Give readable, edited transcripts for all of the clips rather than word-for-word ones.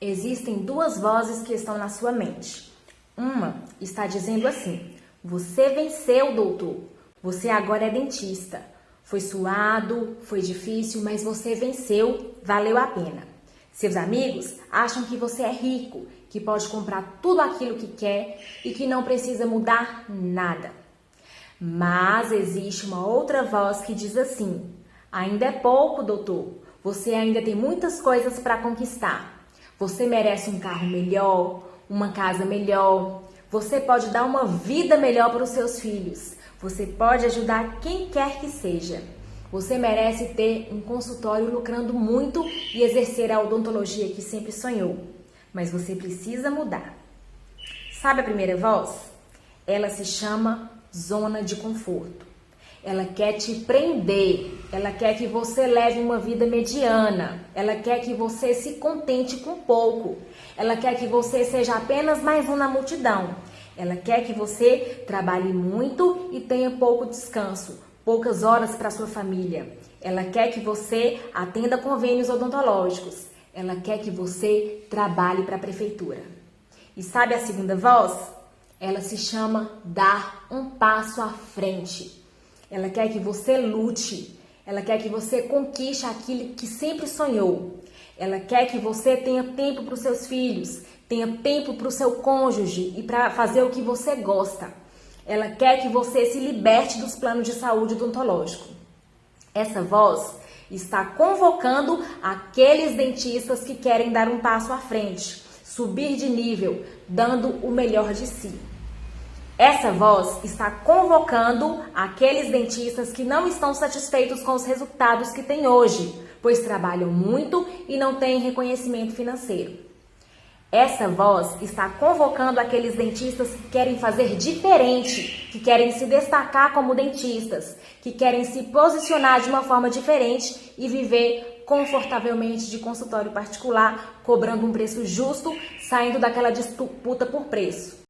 Existem duas vozes que estão na sua mente. Uma está dizendo assim: você venceu, doutor. Você agora é dentista. Foi suado, foi difícil, mas você venceu, valeu a pena. Seus amigos acham que você é rico, que pode comprar tudo aquilo que quer e que não precisa mudar nada. Mas existe uma outra voz que diz assim: ainda é pouco, doutor. Você ainda tem muitas coisas para conquistar. Você merece um carro melhor, uma casa melhor. Você pode dar uma vida melhor para os seus filhos. Você pode ajudar quem quer que seja. Você merece ter um consultório lucrando muito e exercer a odontologia que sempre sonhou. Mas você precisa mudar. Sabe a primeira voz? Ela se chama zona de conforto. Ela quer te prender. Ela quer que você leve uma vida mediana. Ela quer que você se contente com pouco. Ela quer que você seja apenas mais um na multidão. Ela quer que você trabalhe muito e tenha pouco descanso, poucas horas para sua família. Ela quer que você atenda convênios odontológicos. Ela quer que você trabalhe para a prefeitura. E sabe a segunda voz? Ela se chama dar um passo à frente. Ela quer que você lute. Ela quer que você conquiste aquilo que sempre sonhou. Ela quer que você tenha tempo para os seus filhos, tenha tempo para o seu cônjuge e para fazer o que você gosta. Ela quer que você se liberte dos planos de saúde odontológico. Essa voz está convocando aqueles dentistas que querem dar um passo à frente, subir de nível, dando o melhor de si. Essa voz está convocando aqueles dentistas que não estão satisfeitos com os resultados que têm hoje, pois trabalham muito e não têm reconhecimento financeiro. Essa voz está convocando aqueles dentistas que querem fazer diferente, que querem se destacar como dentistas, que querem se posicionar de uma forma diferente e viver confortavelmente de consultório particular, cobrando um preço justo, saindo daquela disputa por preço.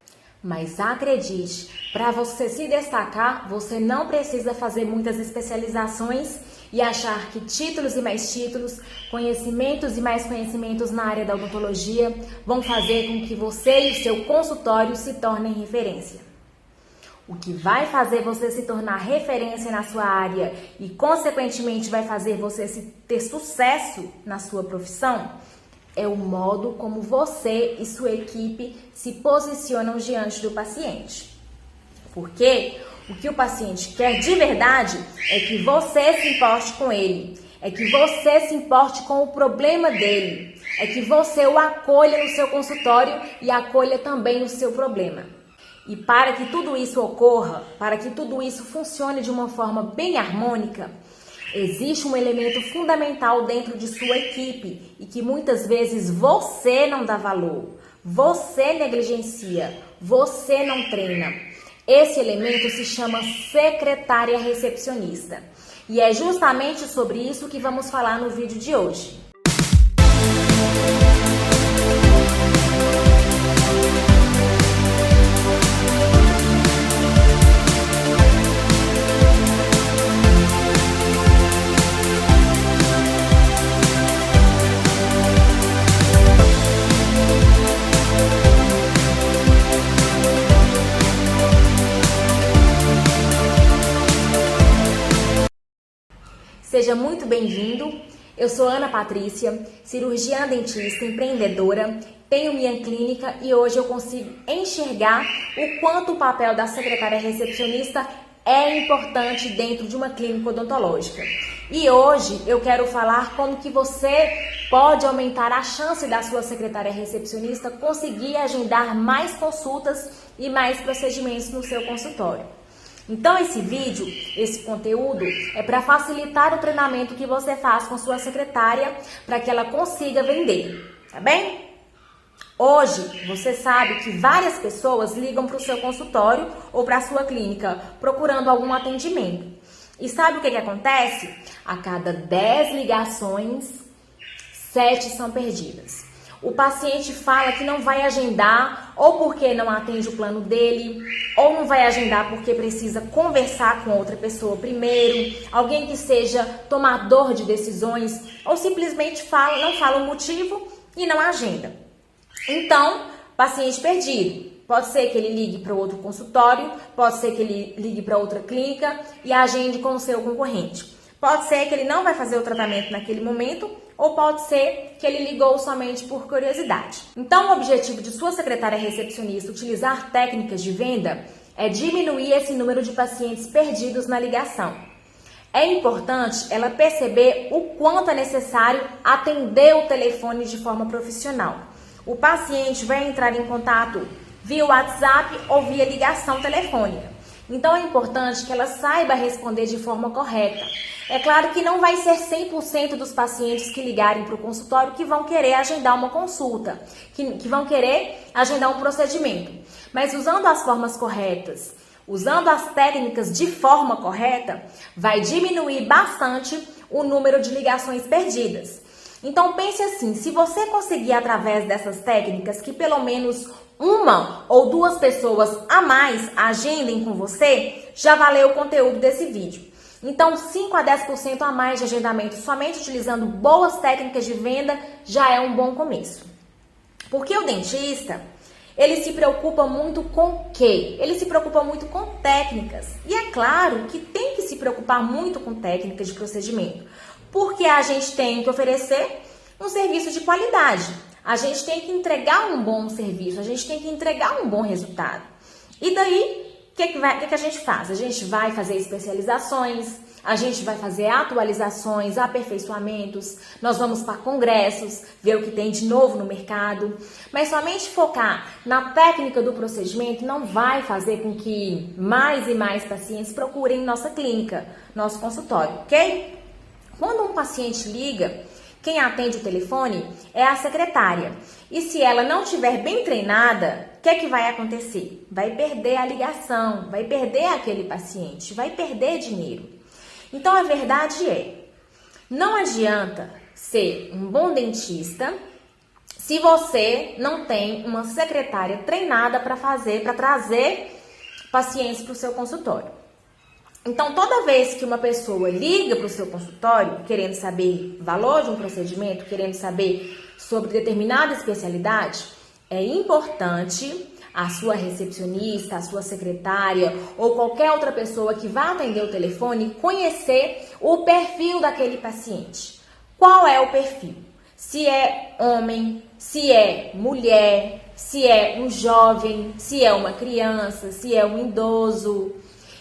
Mas acredite, para você se destacar, você não precisa fazer muitas especializações e achar que títulos e mais títulos, conhecimentos e mais conhecimentos na área da odontologia vão fazer com que você e o seu consultório se tornem referência. O que vai fazer você se tornar referência na sua área e, consequentemente, vai fazer você ter sucesso na sua profissão é o modo como você e sua equipe se posicionam diante do paciente. Porque o que o paciente quer de verdade é que você se importe com ele, é que você se importe com o problema dele, é que você o acolha no seu consultório e acolha também o seu problema. E para que tudo isso ocorra, para que tudo isso funcione de uma forma bem harmônica, existe um elemento fundamental dentro de sua equipe e que muitas vezes você não dá valor, você negligencia, você não treina. Esse elemento se chama secretária recepcionista. E é justamente sobre isso que vamos falar no vídeo de hoje. Seja muito bem-vindo. Eu sou Ana Patrícia, cirurgiã dentista, empreendedora, tenho minha clínica e hoje eu consigo enxergar o quanto o papel da secretária recepcionista é importante dentro de uma clínica odontológica. E hoje eu quero falar como que você pode aumentar a chance da sua secretária recepcionista conseguir agendar mais consultas e mais procedimentos no seu consultório. Então esse vídeo, esse conteúdo é para facilitar o treinamento que você faz com sua secretária para que ela consiga vender, tá bem? Hoje você sabe que várias pessoas ligam para o seu consultório ou para a sua clínica procurando algum atendimento. E sabe o que acontece? A cada 10 ligações, 7 são perdidas. O paciente fala que não vai agendar ou porque não atende o plano dele, ou não vai agendar porque precisa conversar com outra pessoa primeiro, alguém que seja tomador de decisões, ou simplesmente não fala o motivo e não agenda. Então, paciente perdido. Pode ser que ele ligue para outro consultório, pode ser que ele ligue para outra clínica e agende com o seu concorrente. Pode ser que ele não vai fazer o tratamento naquele momento, ou pode ser que ele ligou somente por curiosidade. Então, o objetivo de sua secretária recepcionista utilizar técnicas de venda é diminuir esse número de pacientes perdidos na ligação. É importante ela perceber o quanto é necessário atender o telefone de forma profissional. O paciente vai entrar em contato via WhatsApp ou via ligação telefônica. Então é importante que ela saiba responder de forma correta. É claro que não vai ser 100% dos pacientes que ligarem para o consultório que vão querer agendar uma consulta, que vão querer agendar um procedimento. Mas usando as formas corretas, usando as técnicas de forma correta, vai diminuir bastante o número de ligações perdidas. Então pense assim, se você conseguir através dessas técnicas que pelo menos uma ou duas pessoas a mais agendem com você, já valeu o conteúdo desse vídeo. Então 5 a 10% a mais de agendamento somente utilizando boas técnicas de venda já é um bom começo. Porque o dentista, ele se preocupa muito com o quê? Ele se preocupa muito com técnicas. E é claro que tem que se preocupar muito com técnicas de procedimento. Porque a gente tem que oferecer um serviço de qualidade. A gente tem que entregar um bom serviço. A gente tem que entregar um bom resultado. E daí, o que a gente faz? A gente vai fazer especializações, a gente vai fazer atualizações, aperfeiçoamentos, nós vamos para congressos, ver o que tem de novo no mercado. Mas somente focar na técnica do procedimento não vai fazer com que mais e mais pacientes procurem nossa clínica, nosso consultório, ok? Quando um paciente liga, quem atende o telefone é a secretária. E se ela não estiver bem treinada, o que vai acontecer? Vai perder a ligação, vai perder aquele paciente, vai perder dinheiro. Então, a verdade é, não adianta ser um bom dentista se você não tem uma secretária treinada para trazer pacientes para o seu consultório. Então, toda vez que uma pessoa liga para o seu consultório, querendo saber o valor de um procedimento, querendo saber sobre determinada especialidade, é importante a sua recepcionista, a sua secretária ou qualquer outra pessoa que vá atender o telefone conhecer o perfil daquele paciente. Qual é o perfil? Se é homem, se é mulher, se é um jovem, se é uma criança, se é um idoso.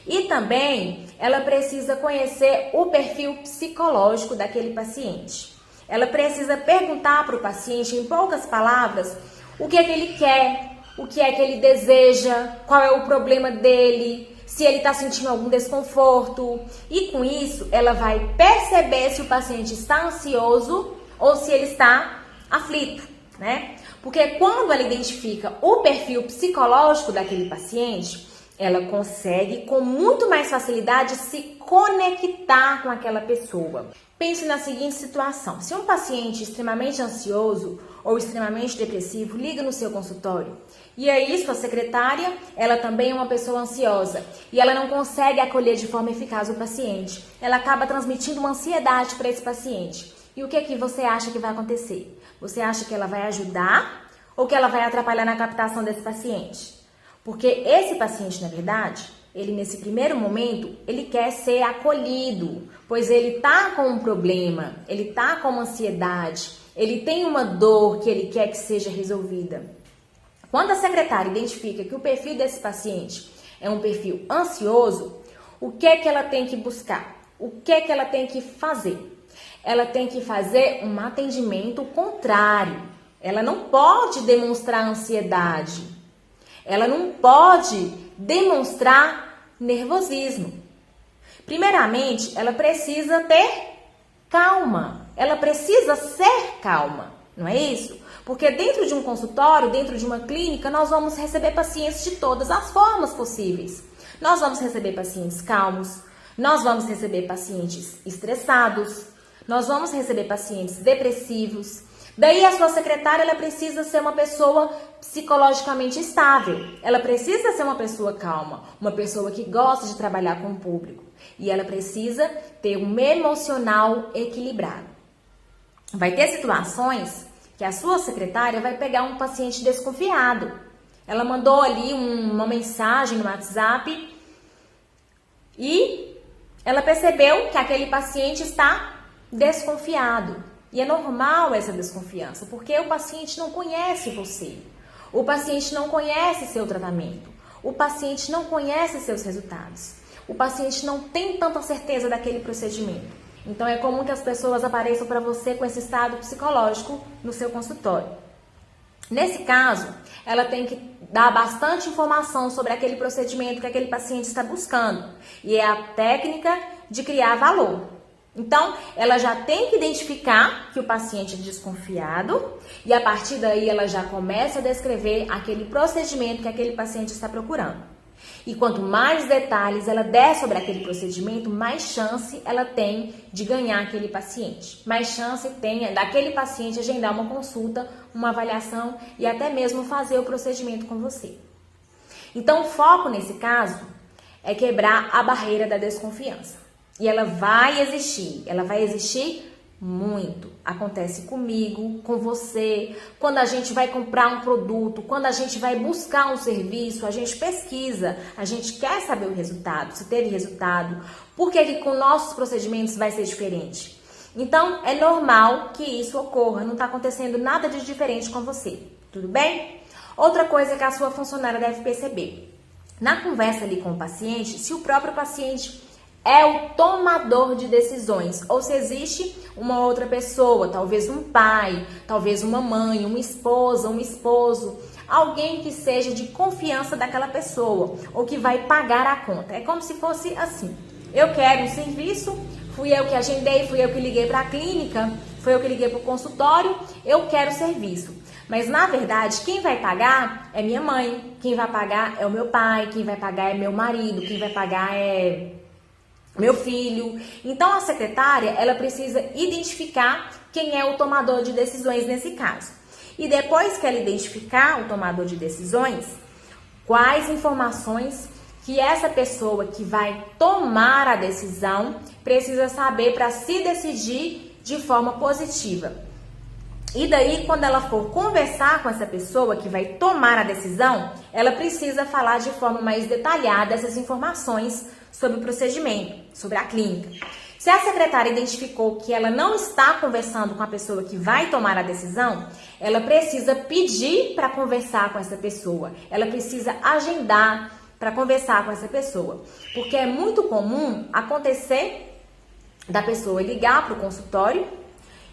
E também ela precisa conhecer o perfil psicológico daquele paciente. Ela precisa perguntar para o paciente, em poucas palavras, o que é que ele quer, o que é que ele deseja, qual é o problema dele, se ele está sentindo algum desconforto. E com isso, ela vai perceber se o paciente está ansioso ou se ele está aflito, né? Porque quando ela identifica o perfil psicológico daquele paciente, ela consegue com muito mais facilidade se conectar com aquela pessoa. Pense na seguinte situação: se um paciente extremamente ansioso ou extremamente depressivo liga no seu consultório, e aí sua secretária, ela também é uma pessoa ansiosa, e ela não consegue acolher de forma eficaz o paciente, ela acaba transmitindo uma ansiedade para esse paciente. E o que é que você acha que vai acontecer? Você acha que ela vai ajudar ou que ela vai atrapalhar na captação desse paciente? Porque esse paciente, na verdade, ele nesse primeiro momento, ele quer ser acolhido, pois ele tá com um problema, ele tá com uma ansiedade, ele tem uma dor que ele quer que seja resolvida. Quando a secretária identifica que o perfil desse paciente é um perfil ansioso, o que é que ela tem que buscar? O que é que ela tem que fazer? Ela tem que fazer um atendimento contrário. Ela não pode demonstrar ansiedade. Ela não pode demonstrar nervosismo. Primeiramente, ela precisa ter calma. Ela precisa ser calma, não é isso? Porque dentro de um consultório, dentro de uma clínica, nós vamos receber pacientes de todas as formas possíveis. Nós vamos receber pacientes calmos, nós vamos receber pacientes estressados, nós vamos receber pacientes depressivos. Daí a sua secretária, ela precisa ser uma pessoa psicologicamente estável. Ela precisa ser uma pessoa calma, uma pessoa que gosta de trabalhar com o público. E ela precisa ter um emocional equilibrado. Vai ter situações que a sua secretária vai pegar um paciente desconfiado. Ela mandou ali uma mensagem no WhatsApp e ela percebeu que aquele paciente está desconfiado. E é normal essa desconfiança, porque o paciente não conhece você. O paciente não conhece seu tratamento. O paciente não conhece seus resultados. O paciente não tem tanta certeza daquele procedimento. Então é comum que as pessoas apareçam para você com esse estado psicológico no seu consultório. Nesse caso, ela tem que dar bastante informação sobre aquele procedimento que aquele paciente está buscando. E é a técnica de criar valor. Então, ela já tem que identificar que o paciente é desconfiado e a partir daí ela já começa a descrever aquele procedimento que aquele paciente está procurando. E quanto mais detalhes ela der sobre aquele procedimento, mais chance ela tem de ganhar aquele paciente. Mais chance tem daquele paciente agendar uma consulta, uma avaliação e até mesmo fazer o procedimento com você. Então, o foco nesse caso é quebrar a barreira da desconfiança. E ela vai existir muito. Acontece comigo, com você, quando a gente vai comprar um produto, quando a gente vai buscar um serviço, a gente pesquisa, a gente quer saber o resultado, se teve resultado, por que com nossos procedimentos vai ser diferente. Então, é normal que isso ocorra, não está acontecendo nada de diferente com você, tudo bem? Outra coisa que a sua funcionária deve perceber, na conversa ali com o paciente, se o próprio paciente é o tomador de decisões, ou se existe uma outra pessoa, talvez um pai, talvez uma mãe, uma esposa, um esposo, alguém que seja de confiança daquela pessoa, ou que vai pagar a conta. É como se fosse assim, eu quero um serviço, fui eu que agendei, fui eu que liguei para a clínica, fui eu que liguei para o consultório, eu quero serviço. Mas, na verdade, quem vai pagar é minha mãe, quem vai pagar é o meu pai, quem vai pagar é meu marido, quem vai pagar é meu filho. Então, a secretária, ela precisa identificar quem é o tomador de decisões nesse caso. E depois que ela identificar o tomador de decisões, quais informações que essa pessoa que vai tomar a decisão precisa saber para se decidir de forma positiva. E daí, quando ela for conversar com essa pessoa que vai tomar a decisão, ela precisa falar de forma mais detalhada essas informações sobre o procedimento, sobre a clínica. Se a secretária identificou que ela não está conversando com a pessoa que vai tomar a decisão, ela precisa pedir para conversar com essa pessoa. Ela precisa agendar para conversar com essa pessoa. Porque é muito comum acontecer da pessoa ligar para o consultório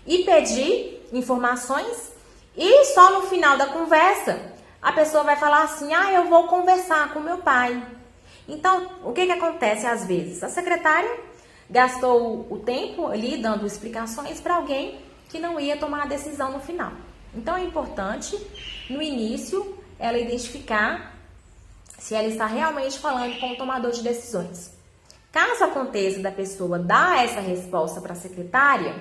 e pedir informações e só no final da conversa a pessoa vai falar assim, eu vou conversar com meu pai. Então, o que acontece às vezes? A secretária gastou o tempo ali dando explicações para alguém que não ia tomar a decisão no final. Então, é importante, no início, ela identificar se ela está realmente falando com o tomador de decisões. Caso aconteça da pessoa dar essa resposta para a secretária,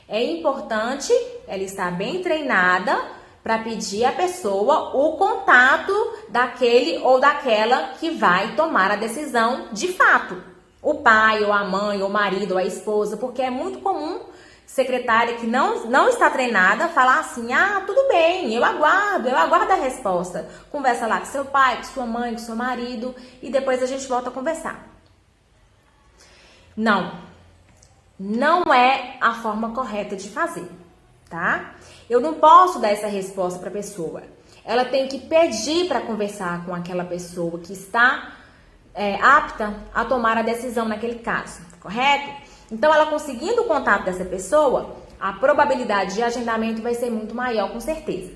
é importante ela estar bem treinada para pedir à pessoa o contato daquele ou daquela que vai tomar a decisão de fato. O pai, ou a mãe, ou o marido, ou a esposa, porque é muito comum secretária que não está treinada falar assim, tudo bem, eu aguardo a resposta. Conversa lá com seu pai, com sua mãe, com seu marido e depois a gente volta a conversar. Não é a forma correta de fazer, tá? Eu não posso dar essa resposta para a pessoa. Ela tem que pedir para conversar com aquela pessoa que está apta a tomar a decisão naquele caso, correto? Então, ela conseguindo o contato dessa pessoa, a probabilidade de agendamento vai ser muito maior, com certeza.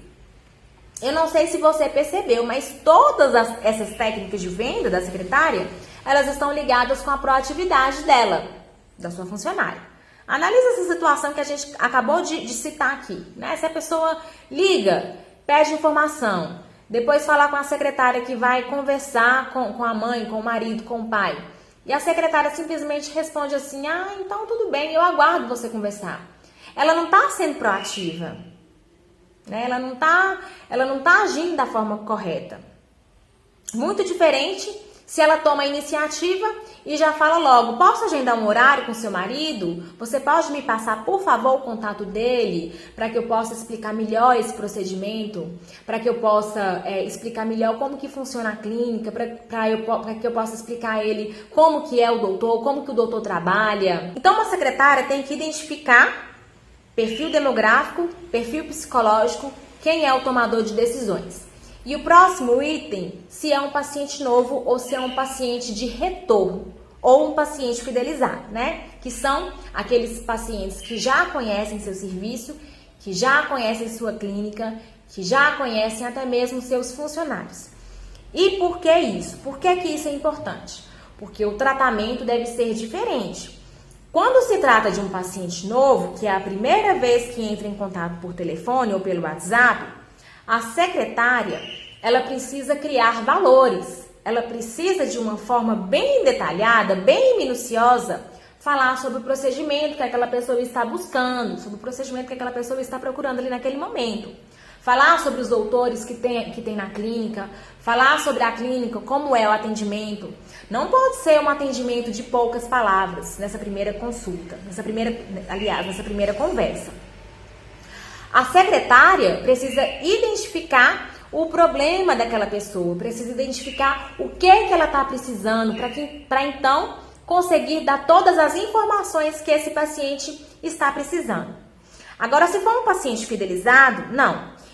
Eu não sei se você percebeu, mas todas essas técnicas de venda da secretária, elas estão ligadas com a proatividade dela, da sua funcionária. Analisa essa situação que a gente acabou de citar aqui, né? Se a pessoa liga, pede informação, depois falar com a secretária que vai conversar com a mãe, com o marido, com o pai, e a secretária simplesmente responde assim, então tudo bem, eu aguardo você conversar. Ela não está sendo proativa, né? Ela não tá agindo da forma correta. Muito diferente se ela toma a iniciativa e já fala logo: posso agendar um horário com seu marido? Você pode me passar, por favor, o contato dele, para que eu possa explicar melhor esse procedimento, para que eu possa explicar melhor como que funciona a clínica, para que eu possa explicar a ele como que é o doutor, como que o doutor trabalha. Então, uma secretária tem que identificar perfil demográfico, perfil psicológico, quem é o tomador de decisões. E o próximo item, se é um paciente novo ou se é um paciente de retorno ou um paciente fidelizado, né? Que são aqueles pacientes que já conhecem seu serviço, que já conhecem sua clínica, que já conhecem até mesmo seus funcionários. E por que isso? Por que isso é importante? Porque o tratamento deve ser diferente. Quando se trata de um paciente novo, que é a primeira vez que entra em contato por telefone ou pelo WhatsApp, a secretária, ela precisa criar valores, ela precisa de uma forma bem detalhada, bem minuciosa, falar sobre o procedimento que aquela pessoa está buscando, sobre o procedimento que aquela pessoa está procurando ali naquele momento. Falar sobre os doutores que tem na clínica, falar sobre a clínica, como é o atendimento. Não pode ser um atendimento de poucas palavras nessa primeira consulta, nessa primeira conversa. A secretária precisa identificar o problema daquela pessoa, precisa identificar o que ela está precisando para então conseguir dar todas as informações que esse paciente está precisando. Agora, se for um paciente fidelizado,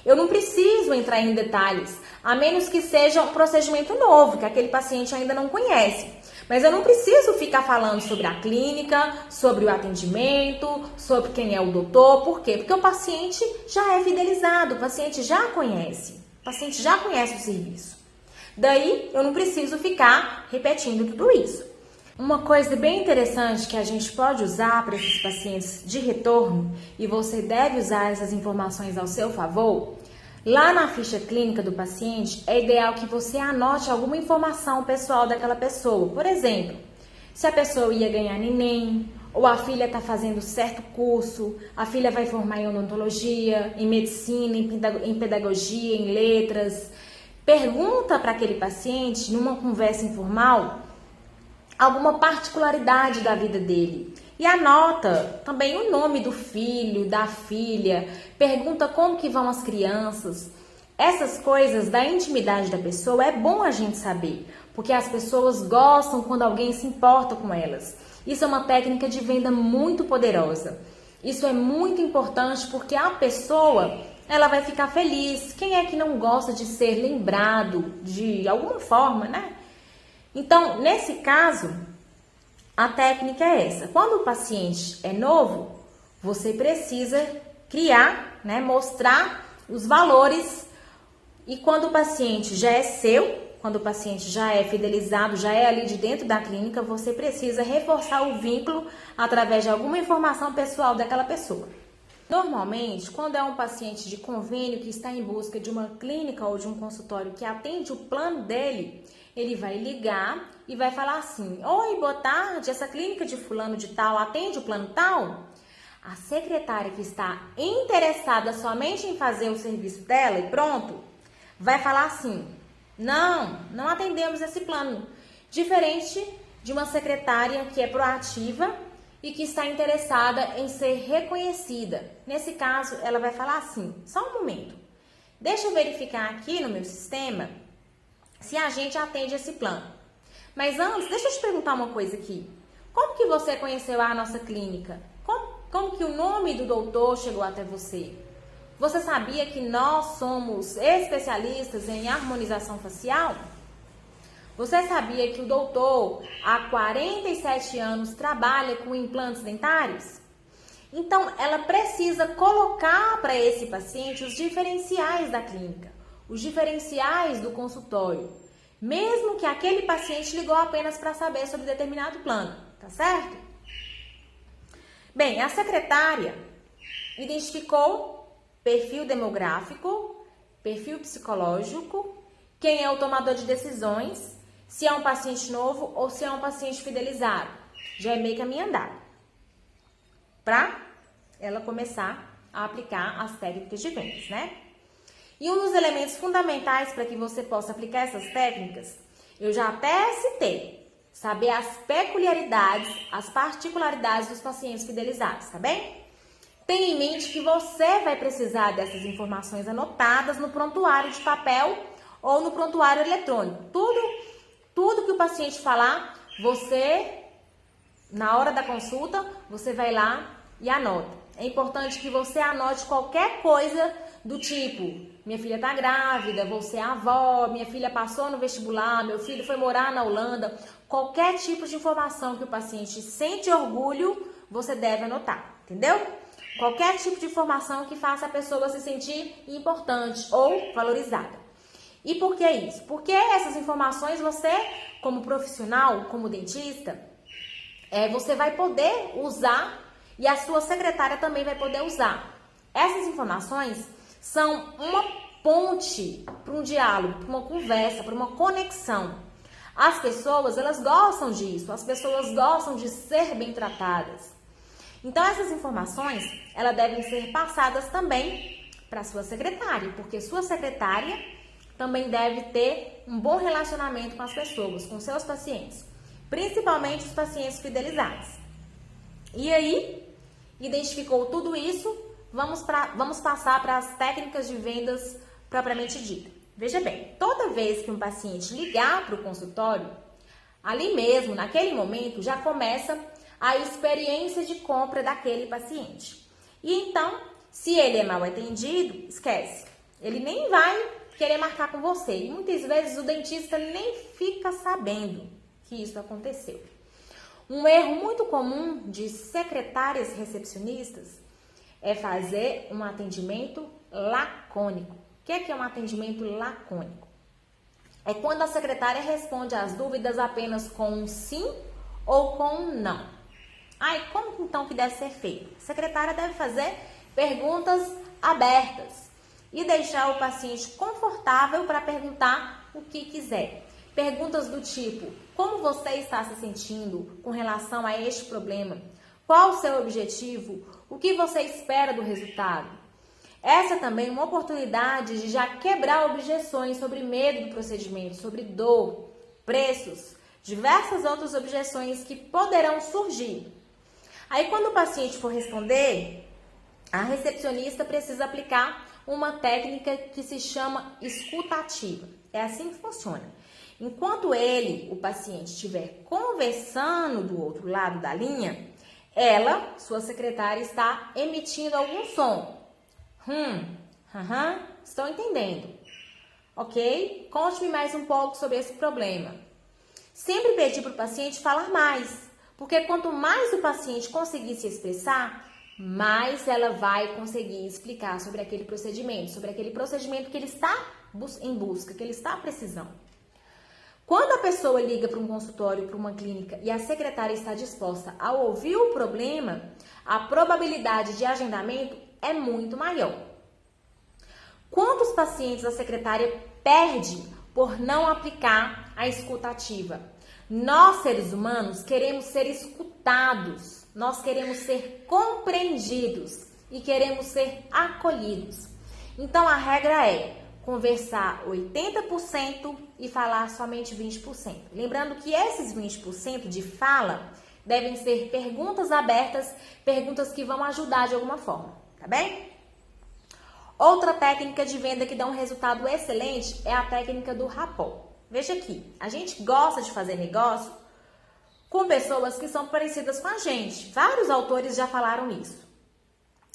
eu não preciso entrar em detalhes, a menos que seja um procedimento novo, que aquele paciente ainda não conhece. Mas eu não preciso ficar falando sobre a clínica, sobre o atendimento, sobre quem é o doutor. Por quê? Porque o paciente já é fidelizado, o paciente já conhece. O paciente já conhece o serviço. Daí, eu não preciso ficar repetindo tudo isso. Uma coisa bem interessante que a gente pode usar para esses pacientes de retorno, e você deve usar essas informações ao seu favor, lá na ficha clínica do paciente, é ideal que você anote alguma informação pessoal daquela pessoa. Por exemplo, se a pessoa ia ganhar neném, ou a filha está fazendo certo curso, a filha vai formar em odontologia, em medicina, em pedagogia, em letras. Pergunta para aquele paciente, numa conversa informal, alguma particularidade da vida dele. E anota também o nome do filho, da filha, pergunta como que vão as crianças. Essas coisas da intimidade da pessoa é bom a gente saber, porque as pessoas gostam quando alguém se importa com elas. Isso é uma técnica de venda muito poderosa. Isso é muito importante porque a pessoa, ela vai ficar feliz. Quem é que não gosta de ser lembrado de alguma forma, né? Então, nesse caso, a técnica é essa. Quando o paciente é novo, você precisa criar, mostrar os valores. E quando o paciente já é seu, quando o paciente já é fidelizado, já é ali de dentro da clínica, você precisa reforçar o vínculo através de alguma informação pessoal daquela pessoa. Normalmente, quando é um paciente de convênio que está em busca de uma clínica ou de um consultório que atende o plano dele, ele vai ligar e vai falar assim: oi, boa tarde, essa clínica de fulano de tal atende o plano tal? A secretária que está interessada somente em fazer o serviço dela e pronto, vai falar assim: não atendemos esse plano. Diferente de uma secretária que é proativa e que está interessada em ser reconhecida. Nesse caso, ela vai falar assim: só um momento, deixa eu verificar aqui no meu sistema se a gente atende esse plano. Mas antes, deixa eu te perguntar uma coisa aqui. Como que você conheceu a nossa clínica? Como que o nome do doutor chegou até você? Você sabia que nós somos especialistas em harmonização facial? Você sabia que o doutor, há 47 anos, trabalha com implantes dentários? Então, ela precisa colocar para esse paciente os diferenciais da clínica, os diferenciais do consultório, mesmo que aquele paciente ligou apenas para saber sobre determinado plano, tá certo? Bem, a secretária identificou perfil demográfico, perfil psicológico, quem é o tomador de decisões, se é um paciente novo ou se é um paciente fidelizado. Já é meio caminho andado para ela começar a aplicar as técnicas de vendas, né? E um dos elementos fundamentais para que você possa aplicar essas técnicas, eu já até citei, saber as peculiaridades, as particularidades dos pacientes fidelizados, tá bem? Tenha em mente que você vai precisar dessas informações anotadas no prontuário de papel ou no prontuário eletrônico. Tudo que o paciente falar, você, na hora da consulta, você vai lá e anota. É importante que você anote qualquer coisa do tipo: minha filha está grávida, vou ser avó, minha filha passou no vestibular, meu filho foi morar na Holanda. Qualquer tipo de informação que o paciente sente orgulho, você deve anotar, entendeu? Qualquer tipo de informação que faça a pessoa se sentir importante ou valorizada. E por que isso? Porque essas informações você, como profissional, como dentista, você vai poder usar e a sua secretária também vai poder usar. Essas informações são uma ponte para um diálogo, para uma conversa, para uma conexão. As pessoas, elas gostam disso, as pessoas gostam de ser bem tratadas. Então, essas informações, elas devem ser passadas também para a sua secretária, porque sua secretária também deve ter um bom relacionamento com as pessoas, com seus pacientes, principalmente os pacientes fidelizados. E aí, identificou tudo isso, vamos passar para as técnicas de vendas propriamente dita. Veja bem, toda vez que um paciente ligar para o consultório, ali mesmo, naquele momento, já começa a experiência de compra daquele paciente. E então, se ele é mal atendido, esquece. Ele nem vai querer marcar com você. E muitas vezes o dentista nem fica sabendo que isso aconteceu. Um erro muito comum de secretárias recepcionistas é fazer um atendimento lacônico. O que é um atendimento lacônico? É quando a secretária responde às dúvidas apenas com um sim ou com um não. Como então que deve ser feito? A secretária deve fazer perguntas abertas e deixar o paciente confortável para perguntar o que quiser. Perguntas do tipo: como você está se sentindo com relação a este problema? Qual o seu objetivo? O que você espera do resultado? Essa também é uma oportunidade de já quebrar objeções sobre medo do procedimento, sobre dor, preços, diversas outras objeções que poderão surgir. Aí, quando o paciente for responder, a recepcionista precisa aplicar uma técnica que se chama escutativa. É assim que funciona. Enquanto o paciente, estiver conversando do outro lado da linha, ela, sua secretária, está emitindo algum som. Estou entendendo. Ok? Conte-me mais um pouco sobre esse problema. Sempre pedir para o paciente falar mais, porque quanto mais o paciente conseguir se expressar, mais ela vai conseguir explicar sobre aquele procedimento que ele está em busca, que ele está precisando. Quando a pessoa liga para um consultório, para uma clínica e a secretária está disposta a ouvir o problema, a probabilidade de agendamento é muito maior. Quantos pacientes a secretária perde por não aplicar a escutativa? Nós, seres humanos, queremos ser escutados, nós queremos ser compreendidos e queremos ser acolhidos. Então, a regra é conversar 80% e falar somente 20%. Lembrando que esses 20% de fala devem ser perguntas abertas, perguntas que vão ajudar de alguma forma, tá bem? Outra técnica de venda que dá um resultado excelente é a técnica do rapport. Veja aqui, a gente gosta de fazer negócio com pessoas que são parecidas com a gente. Vários autores já falaram isso.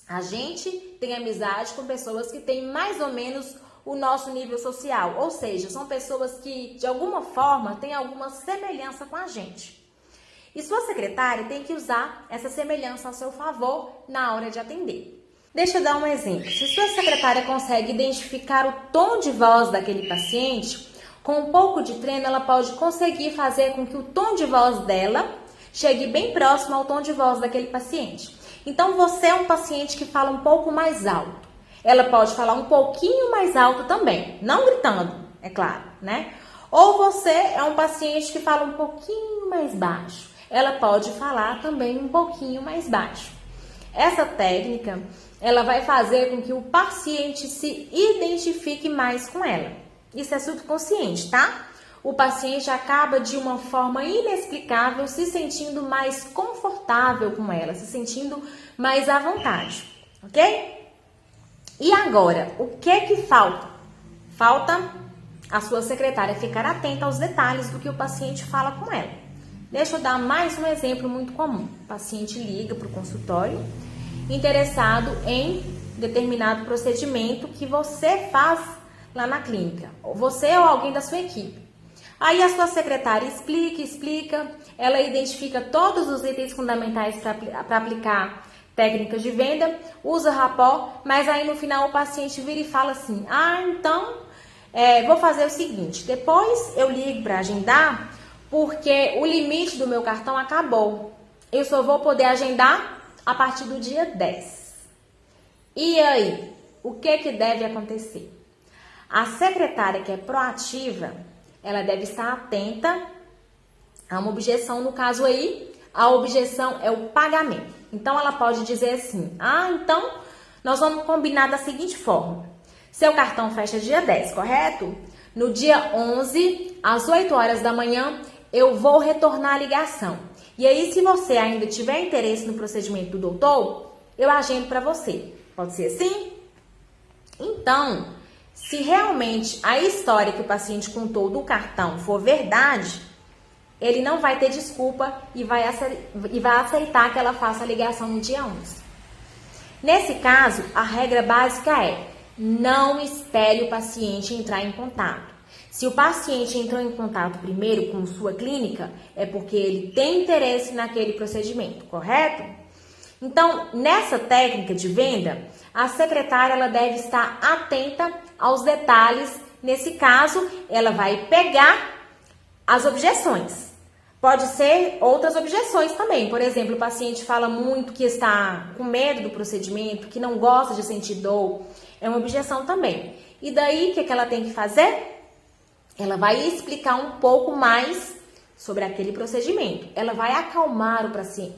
A gente tem amizade com pessoas que têm mais ou menos o nosso nível social, ou seja, são pessoas que de alguma forma têm alguma semelhança com a gente. E sua secretária tem que usar essa semelhança a seu favor na hora de atender. Deixa eu dar um exemplo. Se sua secretária consegue identificar o tom de voz daquele paciente, com um pouco de treino ela pode conseguir fazer com que o tom de voz dela chegue bem próximo ao tom de voz daquele paciente. Então, você é um paciente que fala um pouco mais alto. Ela pode falar um pouquinho mais alto também, não gritando, é claro, né? Ou você é um paciente que fala um pouquinho mais baixo. Ela pode falar também um pouquinho mais baixo. Essa técnica, ela vai fazer com que o paciente se identifique mais com ela. Isso é subconsciente, tá? o paciente acaba de uma forma inexplicável se sentindo mais confortável com ela, se sentindo mais à vontade, ok? E agora, o que falta? Falta a sua secretária ficar atenta aos detalhes do que o paciente fala com ela. Deixa eu dar mais um exemplo muito comum. O paciente liga para o consultório interessado em determinado procedimento que você faz lá na clínica, você ou alguém da sua equipe. Aí a sua secretária explica, ela identifica todos os itens fundamentais para aplicar técnicas de venda, usa rapó, mas aí no final o paciente vira e fala assim, então vou fazer o seguinte, depois eu ligo para agendar, porque o limite do meu cartão acabou. Eu só vou poder agendar a partir do dia 10. E aí, o que deve acontecer? A secretária que é proativa, ela deve estar atenta a uma objeção. No caso aí, a objeção é o pagamento. Então, ela pode dizer assim, então nós vamos combinar da seguinte forma. Seu cartão fecha dia 10, correto? No dia 11, às 8 horas da manhã, eu vou retornar a ligação. E aí, se você ainda tiver interesse no procedimento do doutor, eu agendo para você. Pode ser assim? Então, se realmente a história que o paciente contou do cartão for verdade, ele não vai ter desculpa e vai aceitar que ela faça a ligação no dia 11. Nesse caso, a regra básica é: não espere o paciente entrar em contato. Se o paciente entrou em contato primeiro com sua clínica, é porque ele tem interesse naquele procedimento, correto? Então, nessa técnica de venda, a secretária ela deve estar atenta aos detalhes. Nesse caso, ela vai pegar as objeções. Pode ser outras objeções também. Por exemplo, o paciente fala muito que está com medo do procedimento, que não gosta de sentir dor. É uma objeção também. E daí, o que ela tem que fazer? Ela vai explicar um pouco mais sobre aquele procedimento. Ela vai acalmar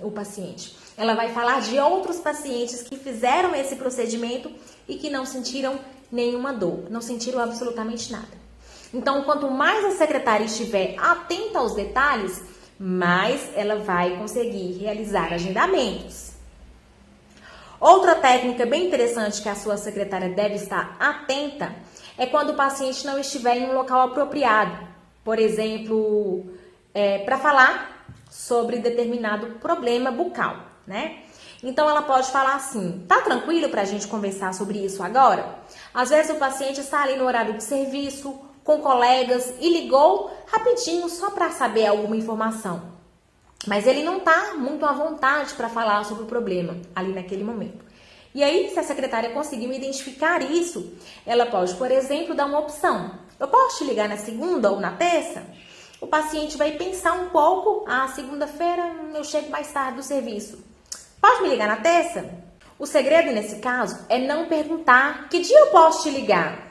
o paciente. Ela vai falar de outros pacientes que fizeram esse procedimento e que não sentiram nenhuma dor, não sentiram absolutamente nada. Então, quanto mais a secretária estiver atenta aos detalhes, mais ela vai conseguir realizar agendamentos. Outra técnica bem interessante que a sua secretária deve estar atenta é quando o paciente não estiver em um local apropriado. Por exemplo, para falar sobre determinado problema bucal, né? Então, ela pode falar assim, tá tranquilo para a gente conversar sobre isso agora? Às vezes o paciente está ali no horário de serviço, com colegas, e ligou rapidinho só para saber alguma informação. Mas ele não está muito à vontade para falar sobre o problema ali naquele momento. E aí, se a secretária conseguiu identificar isso, ela pode, por exemplo, dar uma opção. Eu posso te ligar na segunda ou na terça? O paciente vai pensar um pouco. Segunda-feira eu chego mais tarde do serviço. Pode me ligar na terça? O segredo nesse caso é não perguntar que dia eu posso te ligar.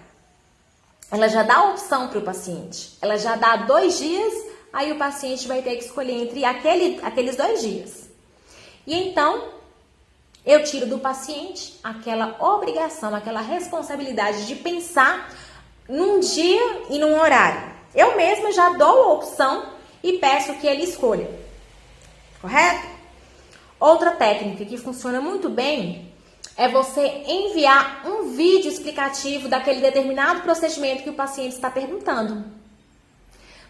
Ela já dá a opção para o paciente. Ela já dá 2 dias, aí o paciente vai ter que escolher entre aqueles 2 dias. E então, eu tiro do paciente aquela obrigação, aquela responsabilidade de pensar num dia e num horário. Eu mesma já dou a opção e peço que ele escolha. Correto? Outra técnica que funciona muito bem é você enviar um vídeo explicativo daquele determinado procedimento que o paciente está perguntando.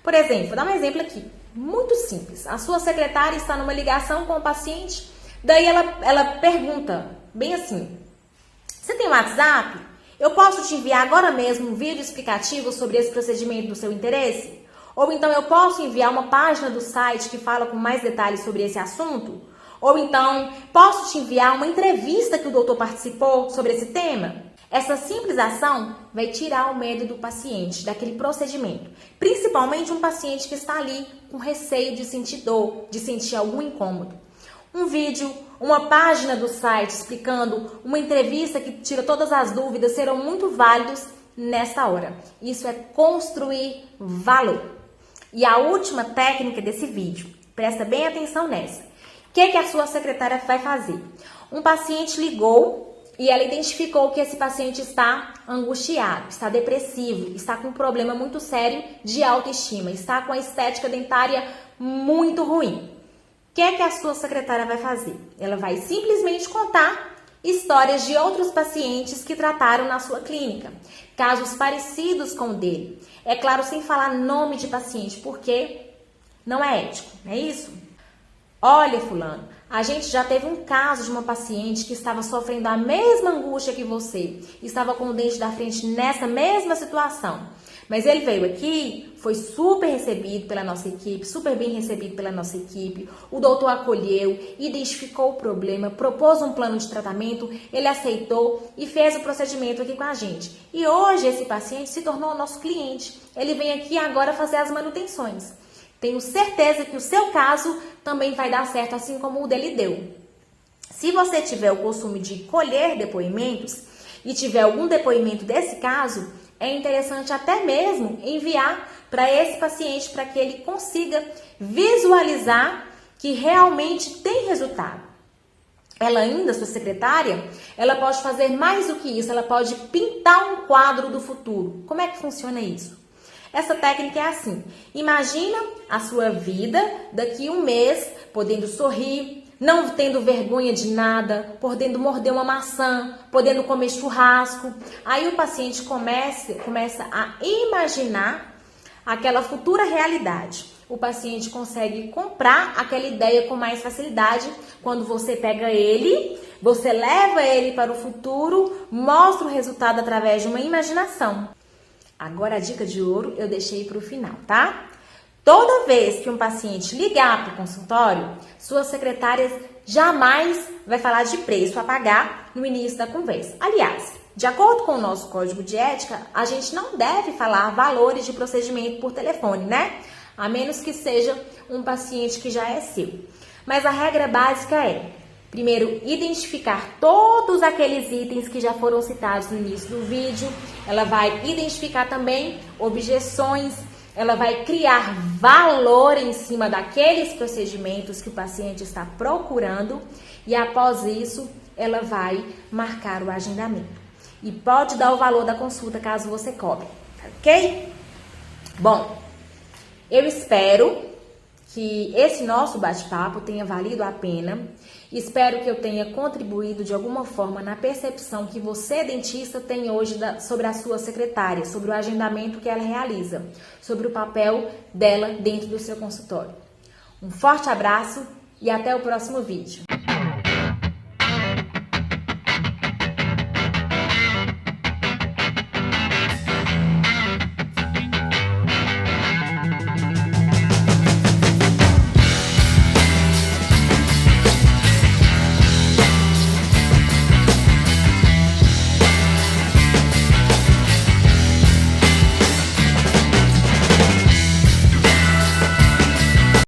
Por exemplo, vou dar um exemplo aqui, muito simples. A sua secretária está numa ligação com o paciente, daí ela pergunta, bem assim, você tem um WhatsApp? Eu posso te enviar agora mesmo um vídeo explicativo sobre esse procedimento do seu interesse? Ou então eu posso enviar uma página do site que fala com mais detalhes sobre esse assunto? Ou então, posso te enviar uma entrevista que o doutor participou sobre esse tema? Essa simples ação vai tirar o medo do paciente, daquele procedimento. Principalmente um paciente que está ali com receio de sentir dor, de sentir algum incômodo. Um vídeo, uma página do site explicando, uma entrevista que tira todas as dúvidas serão muito válidos nessa hora. Isso é construir valor. E a última técnica desse vídeo, presta bem atenção nessa. O que a sua secretária vai fazer? Um paciente ligou e ela identificou que esse paciente está angustiado, está depressivo, está com um problema muito sério de autoestima, está com a estética dentária muito ruim. O que é que a sua secretária vai fazer? Ela vai simplesmente contar histórias de outros pacientes que trataram na sua clínica, casos parecidos com o dele. É claro, sem falar nome de paciente, porque não é ético, não é isso? Olha, fulano, a gente já teve um caso de uma paciente que estava sofrendo a mesma angústia que você, estava com o dente da frente nessa mesma situação. Mas ele veio aqui, foi super recebido pela nossa equipe, super bem recebido pela nossa equipe. O doutor acolheu, identificou o problema, propôs um plano de tratamento, ele aceitou e fez o procedimento aqui com a gente. E hoje esse paciente se tornou nosso cliente. Ele vem aqui agora fazer as manutenções. Tenho certeza que o seu caso também vai dar certo, assim como o dele deu. Se você tiver o costume de colher depoimentos e tiver algum depoimento desse caso, é interessante até mesmo enviar para esse paciente para que ele consiga visualizar que realmente tem resultado. Ela ainda, sua secretária, ela pode fazer mais do que isso, ela pode pintar um quadro do futuro. Como é que funciona isso? Essa técnica é assim: imagina a sua vida daqui a um mês, podendo sorrir, não tendo vergonha de nada, podendo morder uma maçã, podendo comer churrasco. Aí o paciente começa a imaginar aquela futura realidade. O paciente consegue comprar aquela ideia com mais facilidade quando você pega ele, você leva ele para o futuro, mostra o resultado através de uma imaginação. Agora a dica de ouro eu deixei para o final, tá? Toda vez que um paciente ligar para o consultório, sua secretária jamais vai falar de preço a pagar no início da conversa. Aliás, de acordo com o nosso código de ética, a gente não deve falar valores de procedimento por telefone, né? A menos que seja um paciente que já é seu. Mas a regra básica é: primeiro, identificar todos aqueles itens que já foram citados no início do vídeo. Ela vai identificar também objeções, ela vai criar valor em cima daqueles procedimentos que o paciente está procurando e após isso, ela vai marcar o agendamento. E pode dar o valor da consulta caso você cobre, ok? Bom, eu espero que esse nosso bate-papo tenha valido a pena. Espero que eu tenha contribuído de alguma forma na percepção que você, dentista, tem hoje sobre a sua secretária, sobre o agendamento que ela realiza, sobre o papel dela dentro do seu consultório. Um forte abraço e até o próximo vídeo.